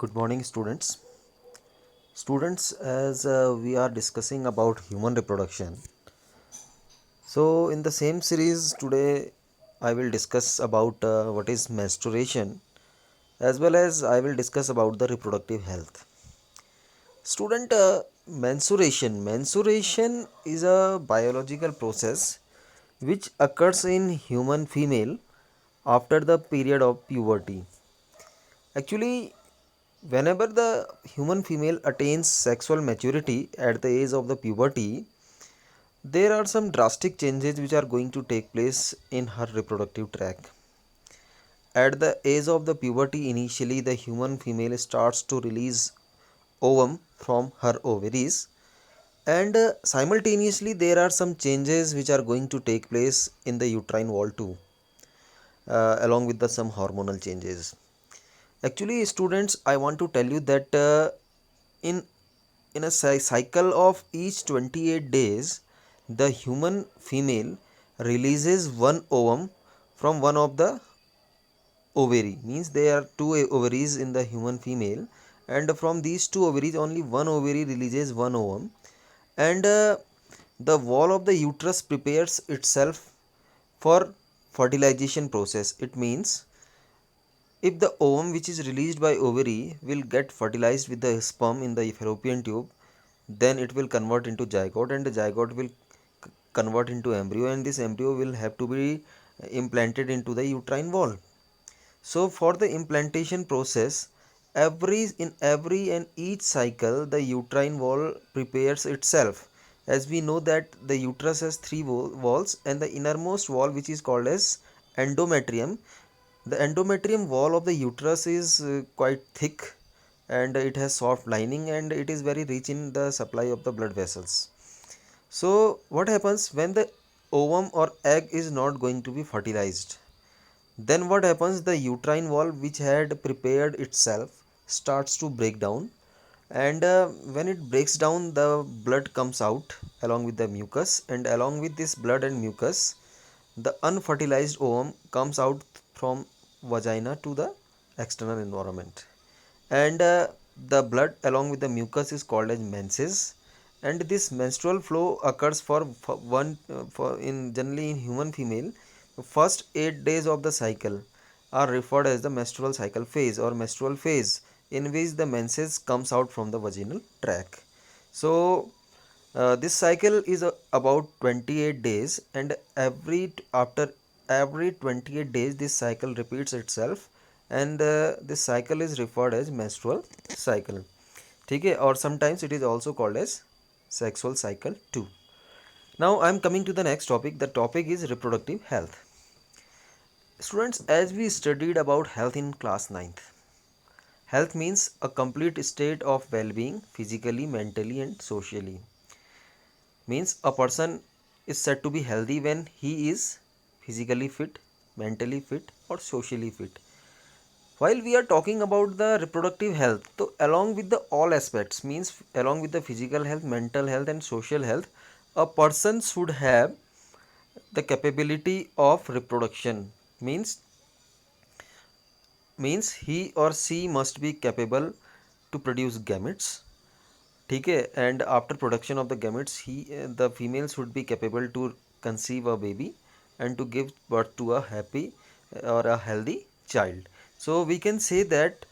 Good morning, students. Students, as we are discussing about human reproduction, so in the same series today, I will discuss about what is menstruation, as well as I will discuss about the reproductive health. Student, menstruation is a biological process which occurs in human female after the period of puberty. Actually, whenever the human female attains sexual maturity at the age of the puberty, there are some drastic changes which are going to take place in her reproductive tract. At the age of the puberty, initially the human female starts to release ovum from her ovaries, and simultaneously there are some changes which are going to take place in the uterine wall too, along with some hormonal changes. Actually, students, I want to tell you that in in a cycle of each 28 days, the human female releases one ovum from one of the ovary. Means there are two ovaries in the human female, and from these two ovaries, only one ovary releases one ovum, and the wall of the uterus prepares itself for fertilization process. It means if the ovum which is released by ovary will get fertilized with the sperm in the fallopian tube, then it will convert into zygote, and the zygote will convert into embryo, and this embryo will have to be implanted into the uterine wall. So for the implantation process, every and each cycle the uterine wall prepares itself. As we know that the uterus has three walls, and the innermost wall, which is called as endometrium, the endometrium wall of the uterus is quite thick, and it has soft lining, and it is very rich in the supply of the blood vessels. So what happens when the ovum or egg is not going to be fertilized? Then what happens, the uterine wall which had prepared itself starts to break down, and when it breaks down, the blood comes out along with the mucus, and along with this blood and mucus, the unfertilized ovum comes out from vagina to the external environment, and the blood along with the mucus is called as menses. And this menstrual flow occurs for one for in generally in human female, the first 8 days of the cycle are referred as the menstrual cycle phase or menstrual phase, in which the menses comes out from the vaginal tract. So this cycle is about 28 days, and after every 28 days this cycle repeats itself, and this cycle is referred as menstrual cycle. Okay, or sometimes it is also called as sexual cycle too. Now I am coming to the next topic. The topic is reproductive health. Students, as we studied about health in class 9th, health means a complete state of well-being physically, mentally and socially. Means a person is said to be healthy when he is physically fit, mentally fit or socially fit. While we are talking about the reproductive health, so along with the all aspects, means along with the physical health, mental health and social health, a person should have the capability of reproduction. Means he or she must be capable to produce gametes. Okay, and after production of the gametes, the female should be capable to conceive a baby and to give birth to a happy or a healthy child. So we can say that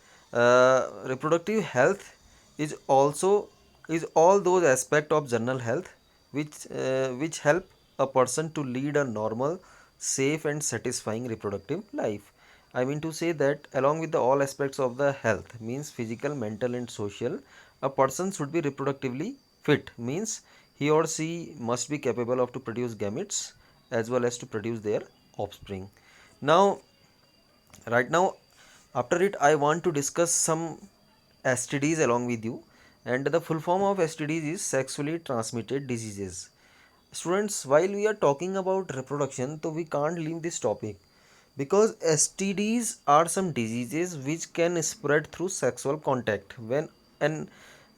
reproductive health is also is all those aspects of general health which help a person to lead a normal, safe and satisfying reproductive life. I mean to say that along with the all aspects of the health, means physical, mental and social, a person should be reproductively fit. Means he or she must be capable of to produce gametes as well as to produce their offspring. Now, right now, after it, I want to discuss some STDs along with you. And the full form of STDs is sexually transmitted diseases. Students, while we are talking about reproduction, so we can't leave this topic, because STDs are some diseases which can spread through sexual contact. When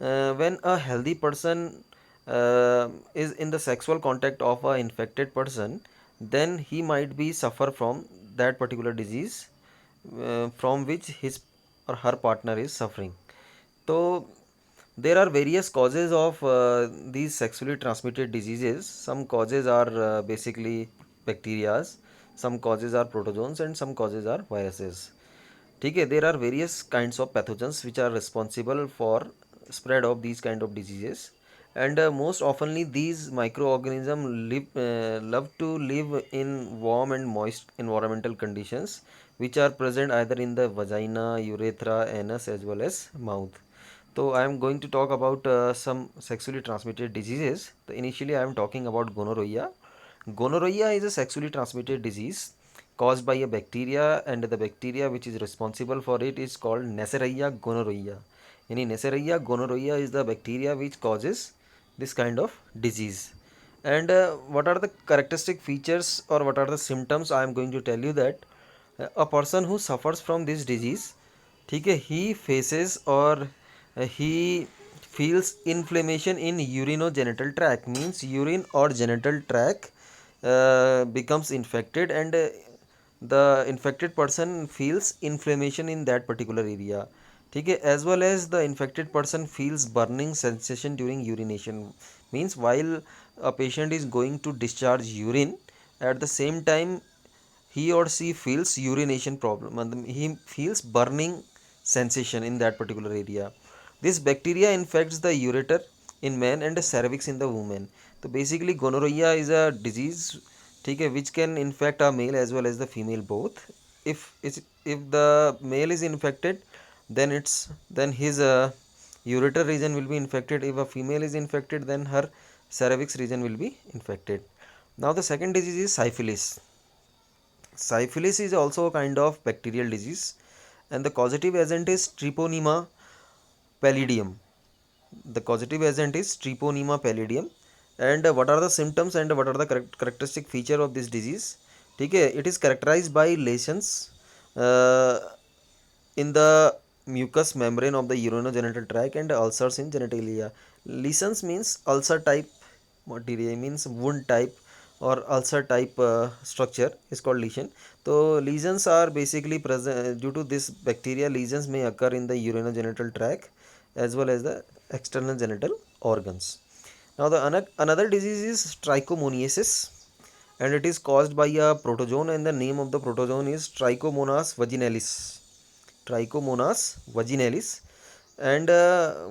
a healthy person is in the sexual contact of a infected person, then he might be suffer from that particular disease from which his or her partner is suffering. So there are various causes of these sexually transmitted diseases. Some causes are basically bacteria, some causes are protozoans, and some causes are viruses. Okay, there are various kinds of pathogens which are responsible for spread of these kind of diseases, and most oftenly these microorganisms love to live in warm and moist environmental conditions, which are present either in the vagina, urethra, anus, as well as mouth. So I am going to talk about some sexually transmitted diseases. So initially I am talking about gonorrhea. Gonorrhea is a sexually transmitted disease caused by a bacteria, and the bacteria which is responsible for it is called Neisseria gonorrhoeae. In Neisseria gonorrhoeae is the bacteria which causes this kind of disease. And what are the characteristic features or what are the symptoms? I am going to tell you that a person who suffers from this disease, ठीक है, he faces or he feels inflammation in urinogenital tract, means urine or genital tract becomes infected, and the infected person feels inflammation in that particular area. ठीक है, as well as the infected person feels burning sensation during urination, means while a patient is going to discharge urine, at the same time he or she feels urination problem and he feels burning sensation in that particular area. This bacteria infects the ureter in men and the cervix in the woman. So basically gonorrhea is a disease, okay, which can infect a male as well as the female both. If the male is infected, then his ureter region will be infected. If a female is infected, then her cervix region will be infected. Now the second disease is syphilis. Syphilis is also a kind of bacterial disease, and the causative agent is Treponema pallidum. The causative agent is Treponema pallidum. And what are the symptoms and what are the characteristic feature of this disease? Okay, it is characterized by lesions uh, in the mucous membrane of the urinogenital tract and ulcers in genitalia. Lesions means ulcer type material, means wound type or ulcer type structure is called lesion. So lesions are basically present due to this bacteria. Lesions may occur in the urinogenital tract as well as the external genital organs. Now the another disease is trichomoniasis, and it is caused by a protozoan, and the name of the protozoan is Trichomonas vaginalis. Trichomonas vaginalis. And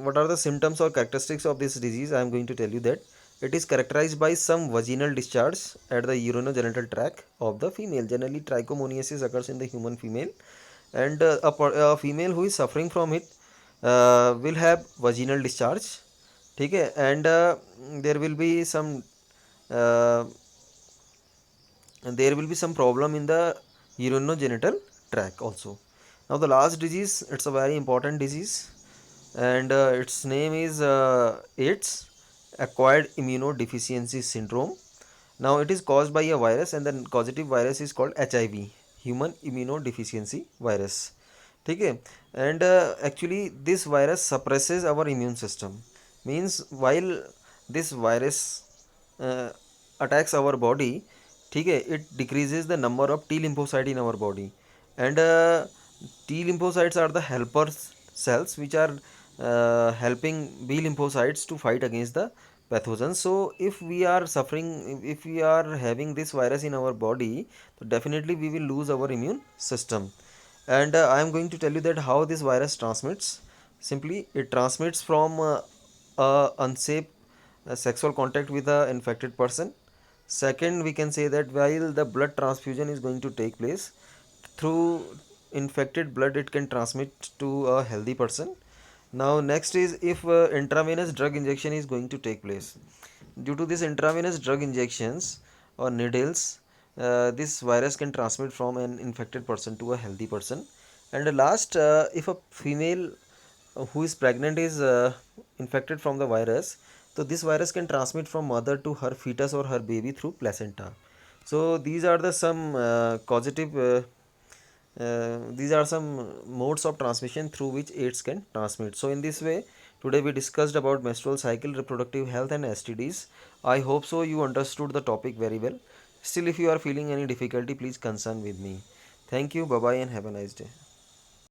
what are the symptoms or characteristics of this disease? I am going to tell you that it is characterized by some vaginal discharge at the urinogenital tract of the female. Generally, trichomoniasis occurs in the human female, and a female who is suffering from it will have vaginal discharge. Okay, and there will be some uh, there will be some problem in the urinogenital tract also. Now the last disease, it's a very important disease, and its name is AIDS, acquired immunodeficiency syndrome. Now it is caused by a virus, and the causative virus is called HIV, human immunodeficiency virus. Okay, and actually this virus suppresses our immune system, means while this virus uh, attacks our body, okay, it decreases the number of T lymphocyte in our body, and T lymphocytes are the helper cells which are helping B lymphocytes to fight against the pathogens. So if we are suffering, if we are having this virus in our body, so definitely we will lose our immune system. And I am going to tell you that how this virus transmits. Simply it transmits from a unsafe sexual contact with a infected person. Second, we can say that while the blood transfusion is going to take place, through infected blood it can transmit to a healthy person. Now next is if intravenous drug injection is going to take place. Due to this intravenous drug injections or needles, this virus can transmit from an infected person to a healthy person. And the last, if a female who is pregnant is infected from the virus, so this virus can transmit from mother to her fetus or her baby through placenta. So these are the some causative these are some modes of transmission through which AIDS can transmit. So in this way, today we discussed about menstrual cycle, reproductive health and STDs. I hope so you understood the topic very well. Still, if you are feeling any difficulty, please concern with me. Thank you, bye bye, and have a nice day.